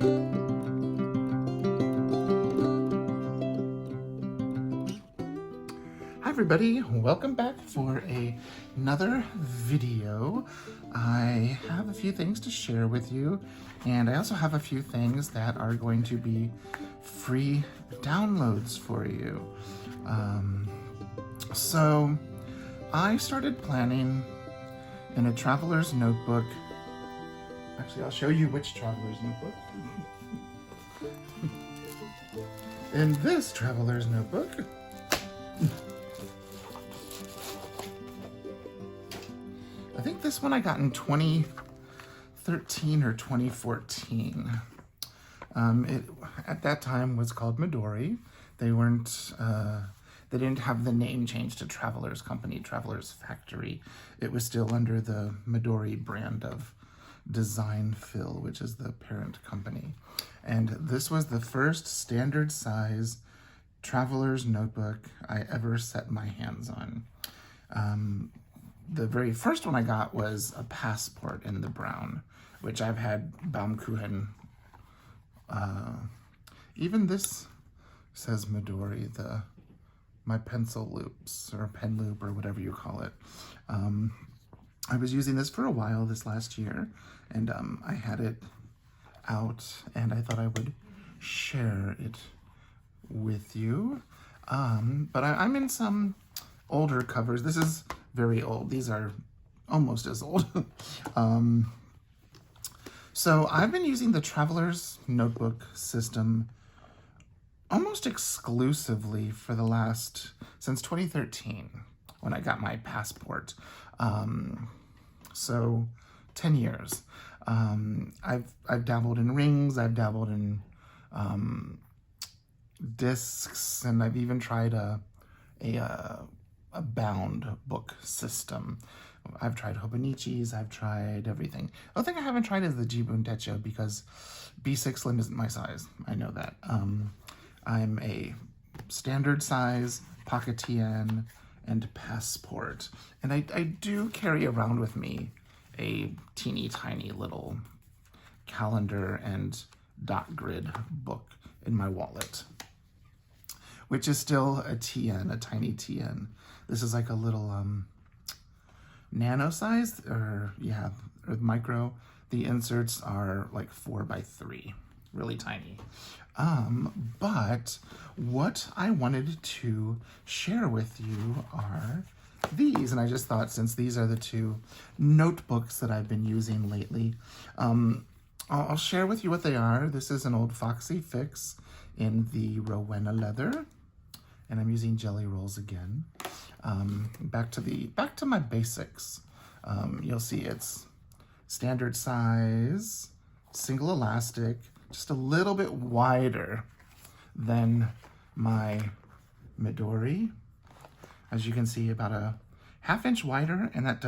Hi everybody, welcome back for another video. I have a few things to share with you, and I also have a few things that are going to be free downloads for you. So I started planning in a traveler's notebook. Actually, I'll show you which traveler's notebook. In this traveler's notebook, I think this one I got in 2013 or 2014. It at that time was called Midori. They didn't have the name changed to Traveler's Company, Traveler's Factory. It was still under the Midori brand of Design Fill, which is the parent company. And this was the first standard size traveler's notebook I ever set my hands on. The very first one I got was a passport in the brown, which I've had Baumkuchen. Even this says Midori, my pencil loops or pen loop or whatever you call it. I was using this for a while this last year, and I had it out and I thought I would share it with you. But I'm in some older covers. This is very old. These are almost as old. So I've been using the Traveler's Notebook system almost exclusively for since 2013 when I got my passport. So 10 years. I've dabbled in rings, I've dabbled in discs, and I've even tried a bound book system. I've tried Hobonichis, I've tried everything. The only thing I haven't tried is the Jibun Techo because B6 Slim isn't my size. I know that. I'm a standard size, Pocket TN, and Passport. And I do carry around with me a teeny tiny little calendar and dot grid book in my wallet, which is still a TN, a tiny TN. This is like a little nano size, or micro. The inserts are like 4x3, really tiny. But what I wanted to share with you are these, and I just thought since these are the two notebooks that I've been using lately, I'll share with you what they are. This is an old Foxy Fix in the Rowena leather, and I'm using jelly rolls again. Back to my basics. You'll see it's standard size, single elastic, just a little bit wider than my Midori. As you can see, about a ½ inch wider, and that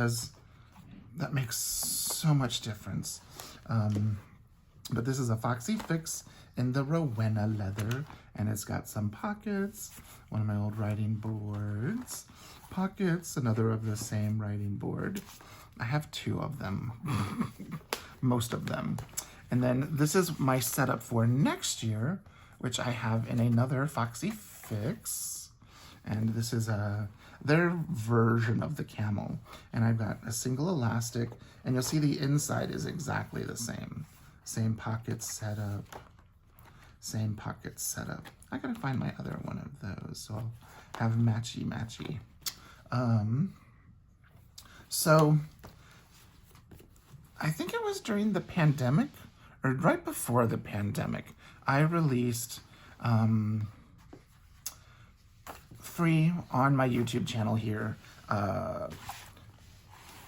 makes so much difference. But this is a Foxy Fix in the Rowena leather, and it's got some pockets, one of my old writing boards, pockets, another of the same writing board. I have two of them, most of them. And then this is my setup for next year, which I have in another Foxy Fix. And this is their version of the camel. And I've got a single elastic, and you'll see the inside is exactly the same. Same pocket setup, same pocket setup. I gotta find my other one of those, so I'll have matchy-matchy. So I think it was during the pandemic, or right before the pandemic, I released free on my YouTube channel here,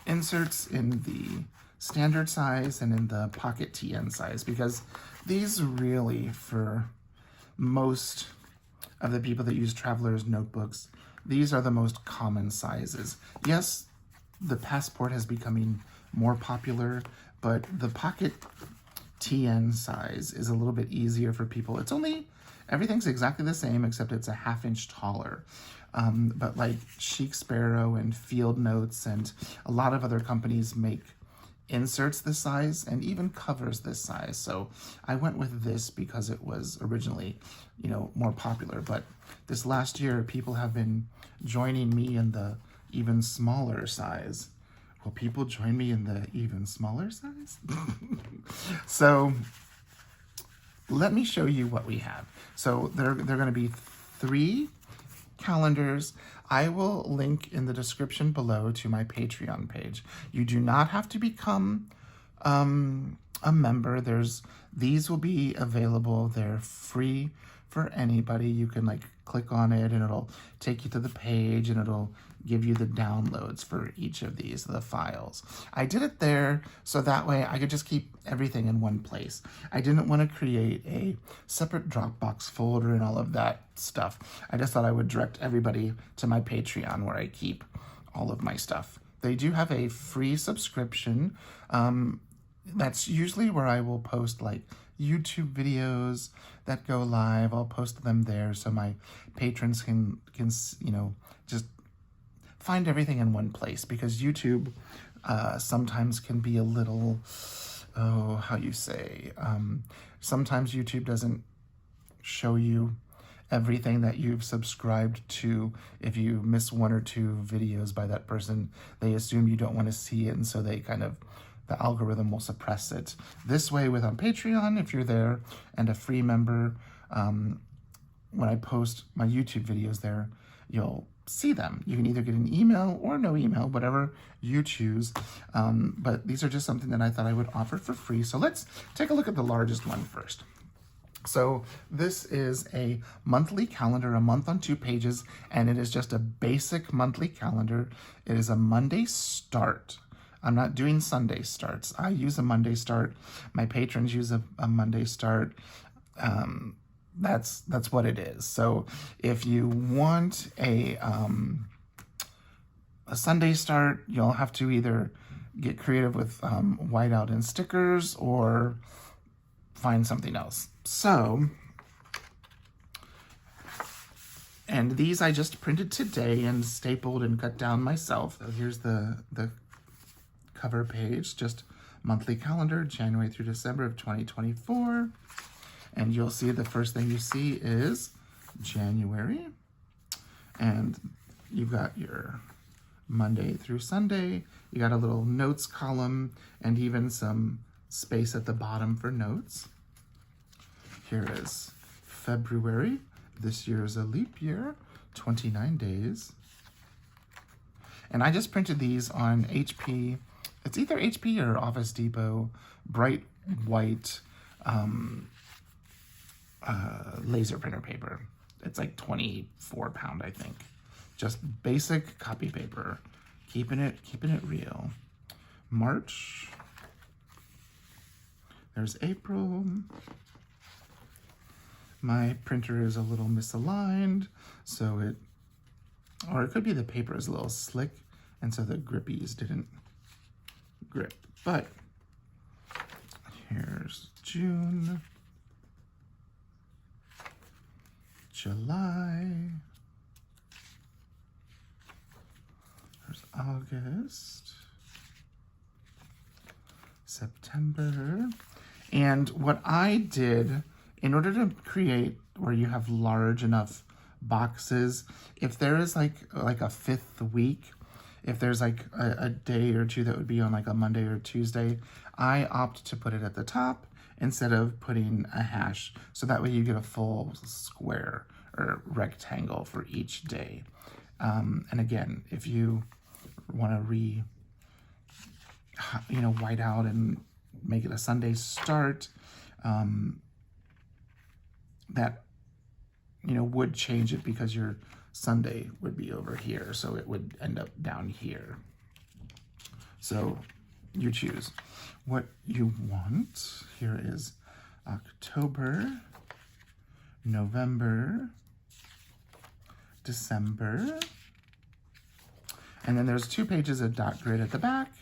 inserts in the standard size and in the Pocket TN size, because these really, for most of the people that use Traveler's notebooks, these are the most common sizes. Yes, the Passport is becoming more popular, but the Pocket TN size is a little bit easier for people. Everything's exactly the same, except it's a ½ inch taller. But like Chic Sparrow and Field Notes and a lot of other companies make inserts this size and even covers this size. So I went with this because it was originally, you know, more popular. But this last year, people have been joining me in the even smaller size. Will people join me in the even smaller size? So let me show you what we have. So they're going to be 3 calendars. I will link in the description below to my Patreon page. You do not have to become a member. These will be available. They're free for anybody. You can like click on it and it'll take you to the page and it'll give you the downloads for each of these, the files. I did it there so that way I could just keep everything in one place. I didn't want to create a separate Dropbox folder and all of that stuff. I just thought I would direct everybody to my Patreon where I keep all of my stuff. They do have a free subscription. That's usually where I will post like YouTube videos that go live. I'll post them there so my patrons can you know, just find everything in one place, because YouTube sometimes can be a little, sometimes YouTube doesn't show you everything that you've subscribed to. If you miss 1 or 2 videos by that person, they assume you don't want to see it, and so they kind of, the algorithm will suppress it. This way with on Patreon, if you're there and a free member, when I post my YouTube videos there, you'll see them. You can either get an email or no email, whatever you choose. But these are just something that I thought I would offer for free. So let's take a look at the largest one first. So this is a monthly calendar, a month on 2 pages, and it is just a basic monthly calendar. It is a Monday start. I'm not doing Sunday starts. I use a Monday start. My patrons use a Monday start. That's what it is. So if you want a Sunday start, you'll have to either get creative with whiteout and stickers or find something else. So, and these I just printed today and stapled and cut down myself. So here's the cover page, just monthly calendar, January through December of 2024. And you'll see the first thing you see is January. And you've got your Monday through Sunday. You got a little notes column and even some space at the bottom for notes. Here is February. This year is a leap year, 29 days. And I just printed these on HP. It's either HP or Office Depot, bright white laser printer paper. It's like 24 pound, I think. Just basic copy paper, keeping it real. March. There's April. My printer is a little misaligned, so it could be the paper is a little slick, and so the grippies didn't grip. But here's June, July, there's August, September. And what I did, in order to create where you have large enough boxes, if there is like a 5th week, if there's like a day or two that would be on like a Monday or Tuesday, I opt to put it at the top instead of putting a hash. So that way you get a full square or rectangle for each day. And again, if you want to white out and make it a Sunday start, that would change it because your Sunday would be over here, so it would end up down here. So you choose what you want. Here is October, November, December, and then there's 2 pages of dot grid at the back,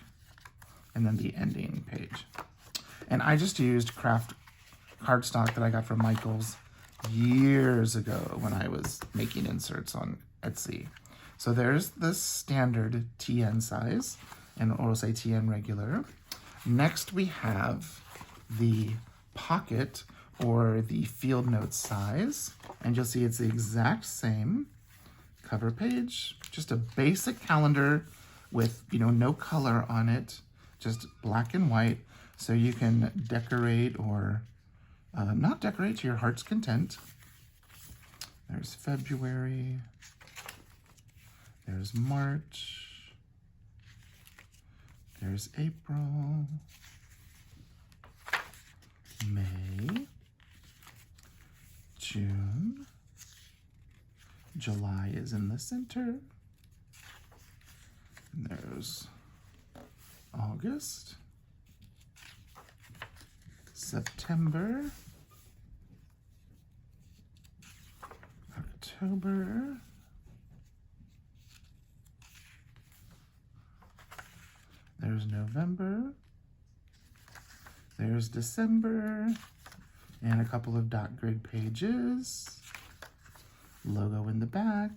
and then the ending page. And I just used craft cardstock that I got from Michael's years ago when I was making inserts on Etsy. So there's the standard TN size, and it'll say TN regular. Next we have the pocket or the field notes size, and you'll see it's the exact same cover page, just a basic calendar with, no color on it, just black and white, so you can decorate or not decorate to your heart's content. There's February, there's March, there's April, May, June, July is in the center, and there's August, September, October, there's November, there's December, and a couple of dot grid pages, logo in the back.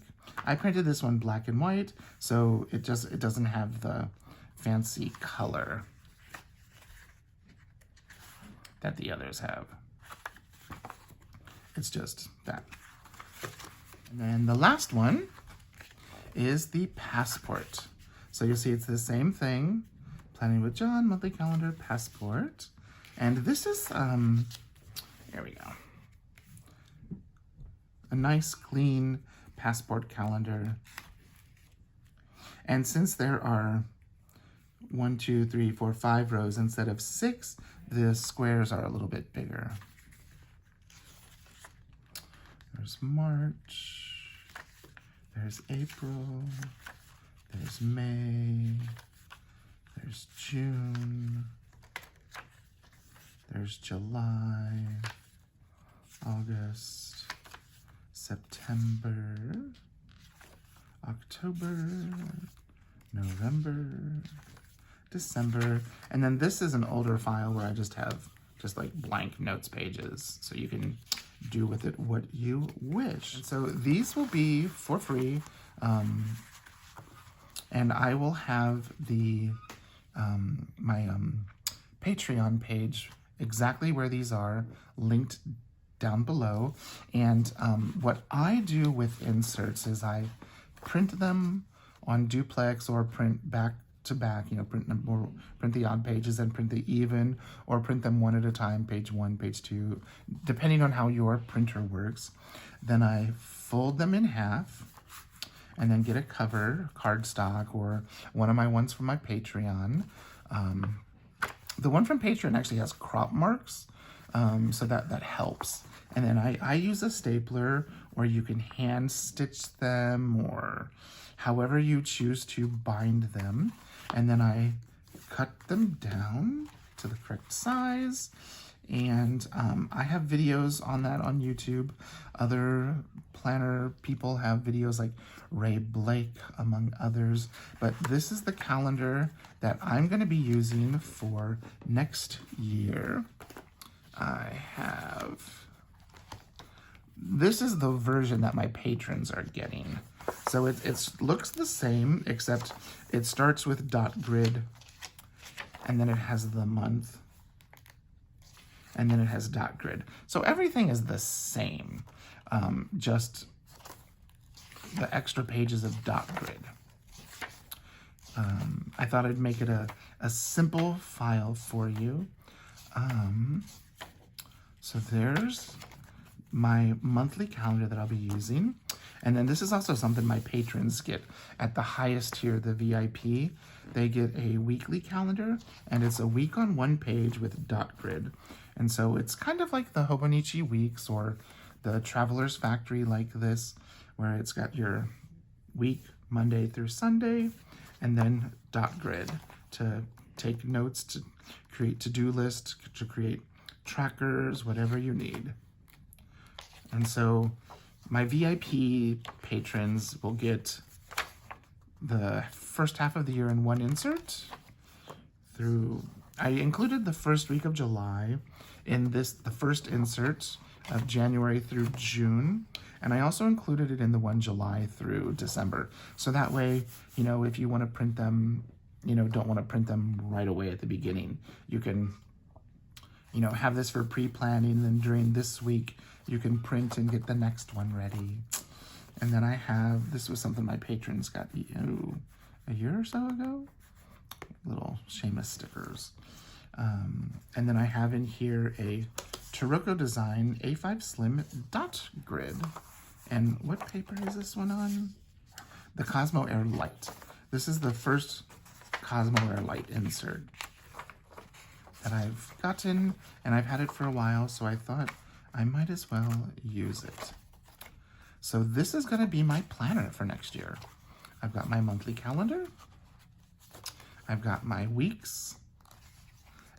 I printed this one black and white, so it doesn't have the fancy color that the others have. It's just that. And then the last one is the passport. So you'll see it's the same thing. Planning with John, monthly calendar, passport. And this is, here we go. A nice, clean passport calendar. And since there are 1, 2, 3, 4, 5 rows instead of 6, the squares are a little bit bigger. There's March, there's April, there's May, there's June, there's July, August, September, October, November, December, and then this is an older file where I just have like blank notes pages, so you can do with it what you wish. And so these will be for free, and I will have the my Patreon page exactly where these are linked down below. And what I do with inserts is I print them on duplex or print back to back, print the odd pages and print the even, or print them one at a time, page 1, page 2, depending on how your printer works. Then I fold them in half and then get a cover, cardstock, or one of my ones from my Patreon. The one from Patreon actually has crop marks, so that helps. And then I use a stapler, or you can hand stitch them, or however you choose to bind them. And then I cut them down to the correct size. And I have videos on that on YouTube. Other planner people have videos like Ray Blake, among others. But this is the calendar that I'm going to be using for next year. This is the version that my patrons are getting. So it looks the same, except it starts with dot grid, and then it has the month, and then it has dot grid. So everything is the same, just the extra pages of dot grid. I thought I'd make it a simple file for you. So there's my monthly calendar that I'll be using. And then this is also something my patrons get. At the highest tier, the VIP, they get a weekly calendar, and it's a week on one page with dot grid. And so it's kind of like the Hobonichi weeks or the Traveler's Factory like this, where it's got your week, Monday through Sunday, and then dot grid to take notes, to create to-do lists, to create trackers, whatever you need. And so my VIP patrons will get the first half of the year in one insert through, I included the first week of July in the first insert of January through June. And I also included it in the one July through December. So that way, if you want to print them don't want to print them right away at the beginning. You can, have this for pre-planning, and then during this week, you can print and get the next one ready. And then I have, this was something my patrons got a year or so ago, little Seamus stickers. And then I have in here a Taroko Design A5 Slim dot grid. And what paper is this one on? The Cosmo Air Light. This is the first Cosmo Air Light insert that I've gotten, and I've had it for a while, so I thought I might as well use it. So this is going to be my planner for next year. I've got my monthly calendar, I've got my weeks,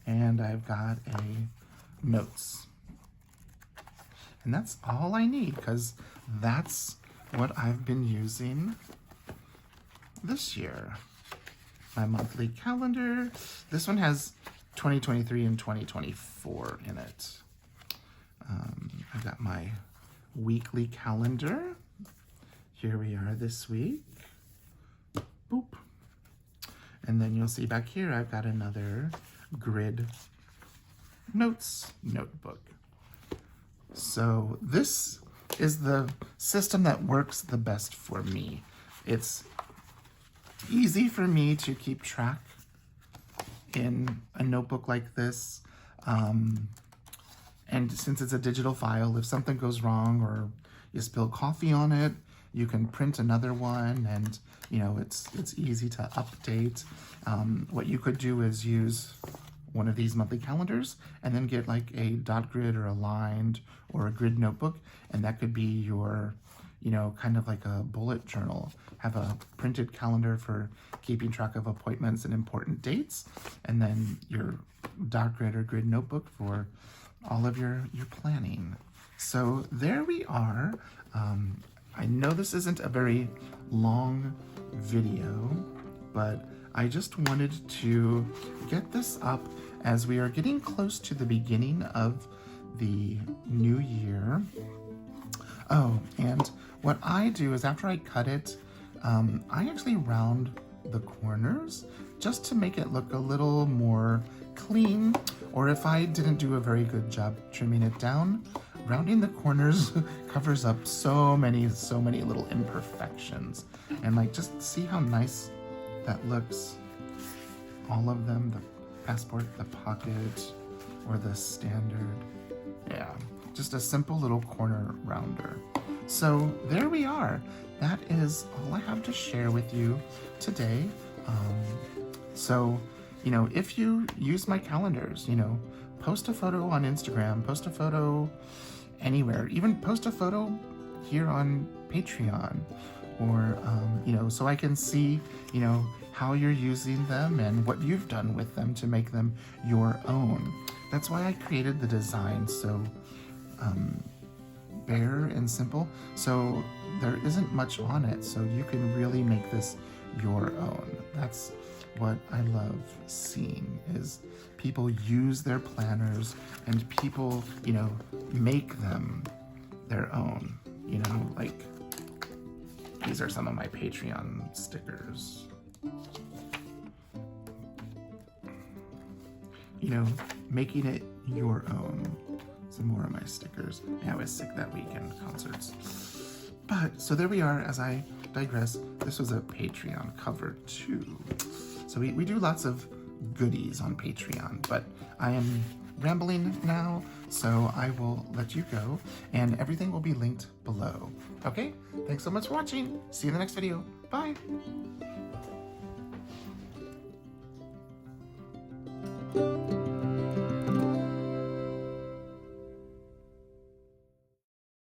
and I've got a notes. And that's all I need, because that's what I've been using this year. My monthly calendar. This one has 2023 and 2024 in it. I've got my weekly calendar. Here we are this week. Boop. And then you'll see back here, I've got another grid notes notebook. So this is the system that works the best for me. It's easy for me to keep track in a notebook like this. And since it's a digital file, if something goes wrong or you spill coffee on it, you can print another one, and it's easy to update. What you could do is use one of these monthly calendars and then get like a dot grid or a lined or a grid notebook, and that could be your kind of like a bullet journal. Have a printed calendar for keeping track of appointments and important dates, and then your dot grid or grid notebook for all of your planning. So there we are. I know this isn't a very long video, but I just wanted to get this up as we are getting close to the beginning of the new year. Oh, and what I do is after I cut it, I actually round the corners just to make it look a little more clean, or if I didn't do a very good job trimming it down, rounding the corners covers up so many little imperfections. And like, just see how nice that looks. All of them, the passport, the pocket, or the standard. Yeah, just a simple little corner rounder. So there we are. That is all I have to share with you today. If you use my calendars, post a photo on Instagram, post a photo anywhere, even post a photo here on Patreon, or, so I can see, how you're using them and what you've done with them to make them your own. That's why I created the design so bare and simple, so there isn't much on it, so you can really make this your own. That's what I love seeing, is people use their planners and people, make them their own. Like, these are some of my Patreon stickers. Making it your own. Some more of my stickers. I was sick that weekend, concerts. But, so there we are. As I digress, this was a Patreon cover too. So we do lots of goodies on Patreon, but I am rambling now, so I will let you go, and everything will be linked below. Okay? Thanks so much for watching. See you in the next video. Bye!